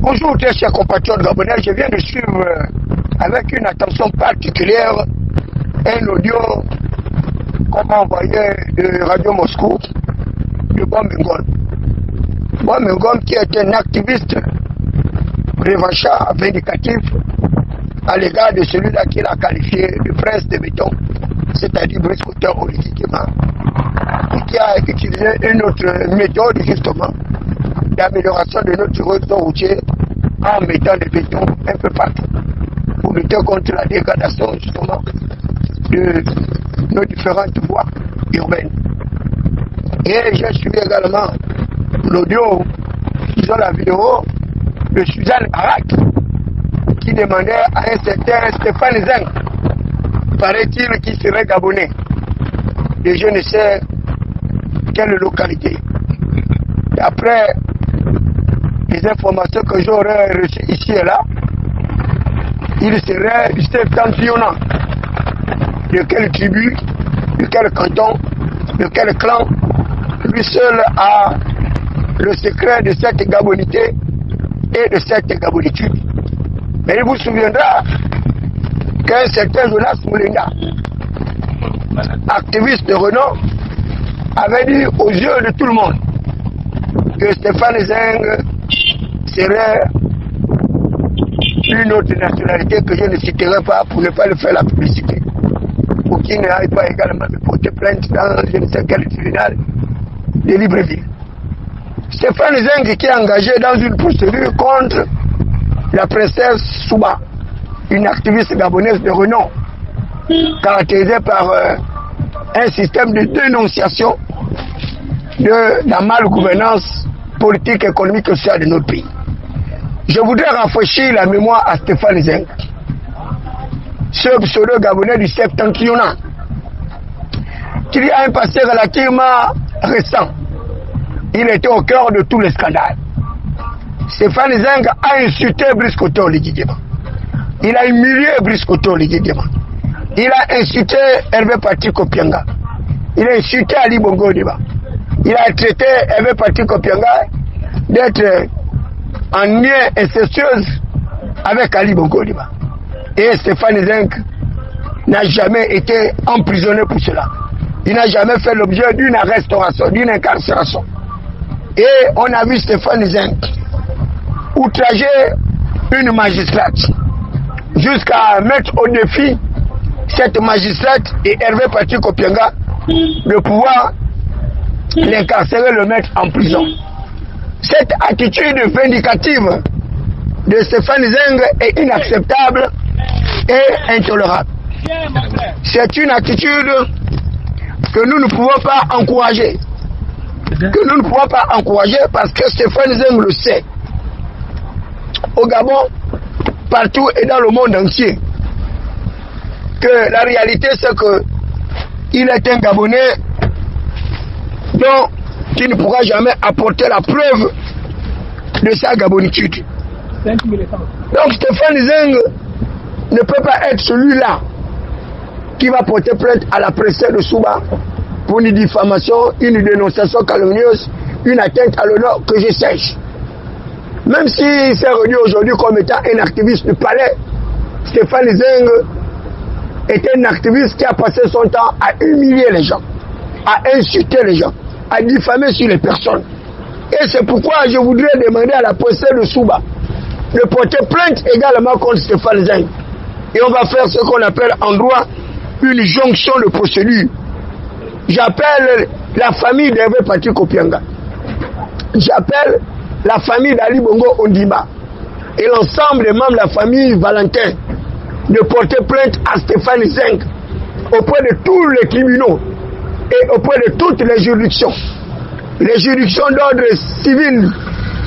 Bonjour très chers compatriotes gabonais, je viens de suivre avec une attention particulière un audio qu'on m'a envoyé de Radio Moscou de Bombengom. Bombengom qui est un activiste revanchard vindicatif à l'égard de celui-là qu'il a qualifié de prince de béton, c'est-à-dire Brice Couteux politiquement, et qui a utilisé une autre méthode justement d'amélioration de notre réseau routier en mettant des bétons un peu partout pour lutter contre la dégradation justement de nos différentes voies urbaines. Et j'ai suivi également l'audio, disons la vidéo de Suzanne Barak qui demandait à un certain Stéphane Zeng, paraît-il, qui serait gabonais de je ne sais quelle localité. D'après les informations que j'aurais reçues ici et là, il serait septentrional. De quelle tribu, de quel canton, de quel clan, lui seul a le secret de cette gabonité et de cette gabonitude. Mais il vous souviendra qu'un certain Jonas Moulenga, activiste de renom, avait dit aux yeux de tout le monde que Stéphane Zeng serait une autre nationalité que je ne citerai pas pour ne pas lui faire la publicité, pour qu'il n'aille pas également me porter plainte dans je ne sais quel tribunal de Libreville. Stéphane Zeng qui est engagé dans une procédure contre la princesse Souba, une activiste gabonaise de renom, caractérisée par un système de dénonciation de la malgouvernance politique, économique et sociale de notre pays. Je voudrais rafraîchir la mémoire à Stéphane Zeng, ce pseudo-gabonais du septentrional, qui a un passé relativement récent. Il était au cœur de tous les scandales. Stéphane Zeng a insulté Brice Couteux Lidjidjema. Il a humilié Brice Couteux Lidjidjema. Il a insulté Hervé Patrick Opianga. Il a insulté Ali Bongo Diba. Il a traité Hervé Patrick Opianga d'être en lien incestueuse avec Ali Bongo Diba. Et Stéphane Zeng n'a jamais été emprisonné pour cela. Il n'a jamais fait l'objet d'une restauration, d'une incarcération. Et on a vu Stéphane Zeng outrager une magistrate jusqu'à mettre au défi cette magistrate et Hervé Patrick Opianga de pouvoir l'incarcérer, le mettre en prison. Cette attitude vindicative de Stéphane Zeng est inacceptable et intolérable. C'est une attitude que nous ne pouvons pas encourager. Que nous ne pouvons pas encourager parce que Stéphane Zeng le sait. Au Gabon, partout et dans le monde entier, que la réalité c'est que il est un Gabonais dont il ne pourra jamais apporter la preuve de sa gabonitude. Donc Stéphane Zeng ne peut pas être celui-là qui va porter plainte à la princesse de Souba pour une diffamation, une dénonciation calomnieuse, une atteinte à l'honneur que je sèche. Même s'il s'est rendu aujourd'hui comme étant un activiste du palais, Stéphane Zeng est un activiste qui a passé son temps à humilier les gens, à insulter les gens, à diffamer sur les personnes. Et c'est pourquoi je voudrais demander à la princesse de Souba de porter plainte également contre Stéphane Zeng. Et on va faire ce qu'on appelle en droit une jonction de procédure. J'appelle la famille d'Hervé Patrick Opianga. J'appelle la famille d'Ali Bongo Ondimba et l'ensemble des membres de la famille Valentin de porter plainte à Stéphane Zeng auprès de tous les tribunaux et auprès de toutes les juridictions. Les juridictions d'ordre civil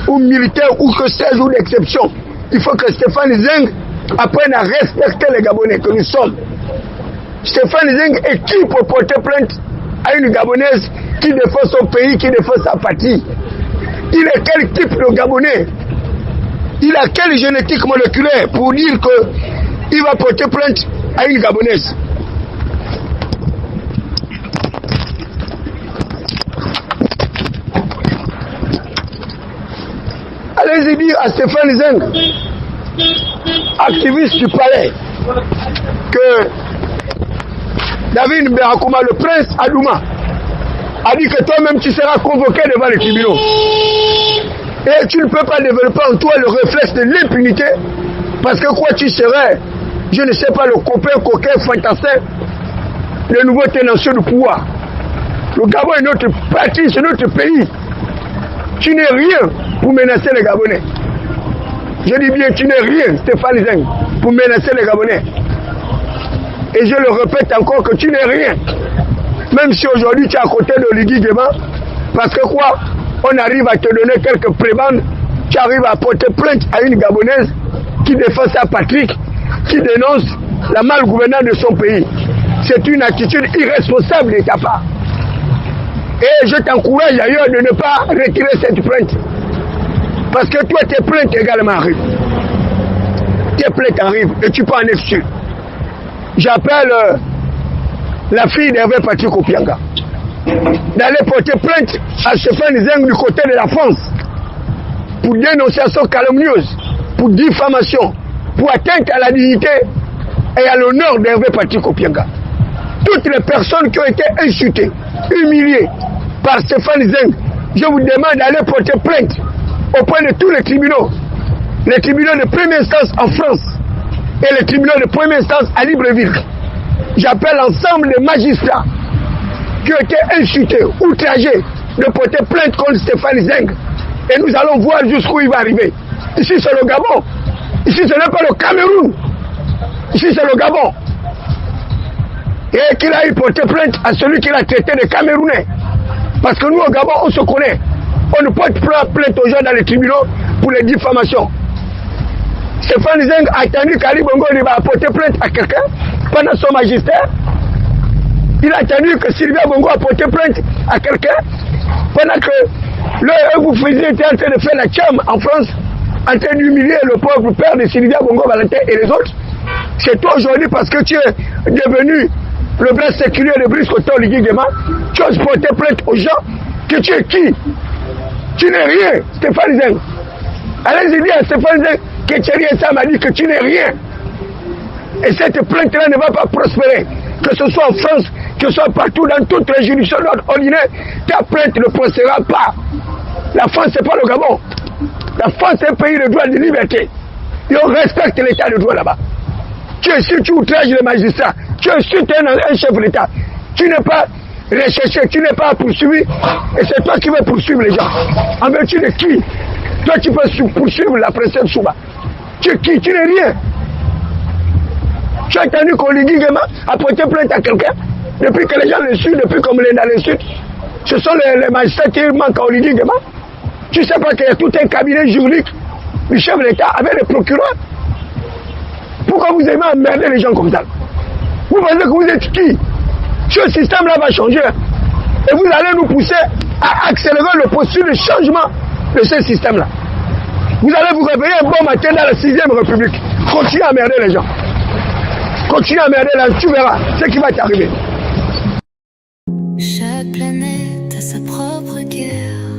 ou militaire ou que sais-je ou d'exception. Il faut que Stéphane Zeng apprenne à respecter les Gabonais que nous sommes. Stéphane Zeng est qui pour porter plainte à une Gabonaise qui défend son pays, qui défend sa patrie? Il est quel type de Gabonais? Il a quelle génétique moléculaire pour dire qu'il va porter plainte à une Gabonaise? Allez Allez-y dire à Stéphane Zeng, activiste du palais, que David Mberakouma, le prince Adouma, a dit que toi-même tu seras convoqué devant les tribunaux. Et tu ne peux pas développer en toi le réflexe de l'impunité, parce que quoi tu serais, je ne sais pas, le copain, coquin, fantassin, le nouveau tenancier du pouvoir. Le Gabon est notre patrie, c'est notre pays. Tu n'es rien pour menacer les Gabonais. Je dis bien, tu n'es rien, Stéphane Zeng, pour menacer les Gabonais. Et je le répète encore que tu n'es rien. Même si aujourd'hui tu es à côté de Lydie Guéma, parce que quoi, on arrive à te donner quelques prébendes, tu arrives à porter plainte à une Gabonaise qui défend sa patrie, qui dénonce la malgouvernance de son pays. C'est une attitude irresponsable de ta part. Et je t'encourage d'ailleurs de ne pas retirer cette plainte. Parce que toi, tes plaintes également arrivent. Tes plaintes arrivent et tu peux en être sûr. J'appelle la fille d'Hervé Patrick Opianga d'aller porter plainte à Stéphane Zeng du côté de la France pour dénonciation calomnieuse, pour diffamation, pour atteinte à la dignité et à l'honneur d'Hervé Patrick Opianga. Toutes les personnes qui ont été insultées, humiliées par Stéphane Zeng, je vous demande d'aller porter plainte auprès de tous les tribunaux de première instance en France et les tribunaux de première instance à Libreville. J'appelle l'ensemble des magistrats qui ont été insultés, outragés, de porter plainte contre Stéphane Zeng. Et nous allons voir jusqu'où il va arriver. Ici c'est le Gabon. Ici ce n'est pas le Cameroun. Ici c'est le Gabon. Et qu'il aille porter plainte à celui qui l'a traité de Camerounais. Parce que nous au Gabon on se connaît. On ne porte pas plainte aux gens dans les tribunaux pour les diffamations. Stéphane Zeng a attendu qu'Ali Bongo va apporter plainte à quelqu'un pendant son magistère. Il a attendu que Sylvia Bongo apporte plainte à quelqu'un pendant que vous était en train de faire la cham en France, en train d'humilier le pauvre père de Sylvia Bongo Valentin et les autres. C'est toi aujourd'hui parce que tu es devenu le bras séculier de Brice Koto Lydie Guéma, tu oses porter plainte aux gens que tu es qui? Tu n'es rien, Stéphane Zeng. Allez-y dire à Stéphane Zeng que Thierry Sam a dit que tu n'es rien. Et cette plainte-là ne va pas prospérer. Que ce soit en France, que ce soit partout dans toutes les juridictions ordinaires, ta plainte ne prospérera pas. La France, c'est pas le Gabon. La France, c'est un pays de droit et de liberté. Et on respecte l'état de droit là-bas. Tu es sûr, tu outrages les magistrats. Tu es sûr, tu es un chef de l'État. Tu n'es pas recherché, tu n'es pas poursuivi. Et c'est toi qui vas poursuivre les gens. En vertu de qui? Toi, tu peux poursuivre la princesse Souba. Tu es qui? Tu n'es rien. Tu as entendu qu'on lui dit a porté plainte à quelqu'un depuis que les gens le suivent, depuis qu'on est dans le sud. Ce sont les magistrats qui manquent à Olivier Guéma. Tu ne sais pas qu'il y a tout un cabinet juridique du chef de l'État avec les procureurs. Pourquoi vous aimez emmerder les gens comme ça? Vous pensez que vous êtes qui? Ce système-là va changer. Et vous allez nous pousser à accélérer le processus de changement de ce système-là. Vous allez vous réveiller un bon matin dans la 6e République. Continuez à emmerder les gens. Continue à merder là, tu verras ce qui va t'arriver. Chaque planète a sa propre guerre.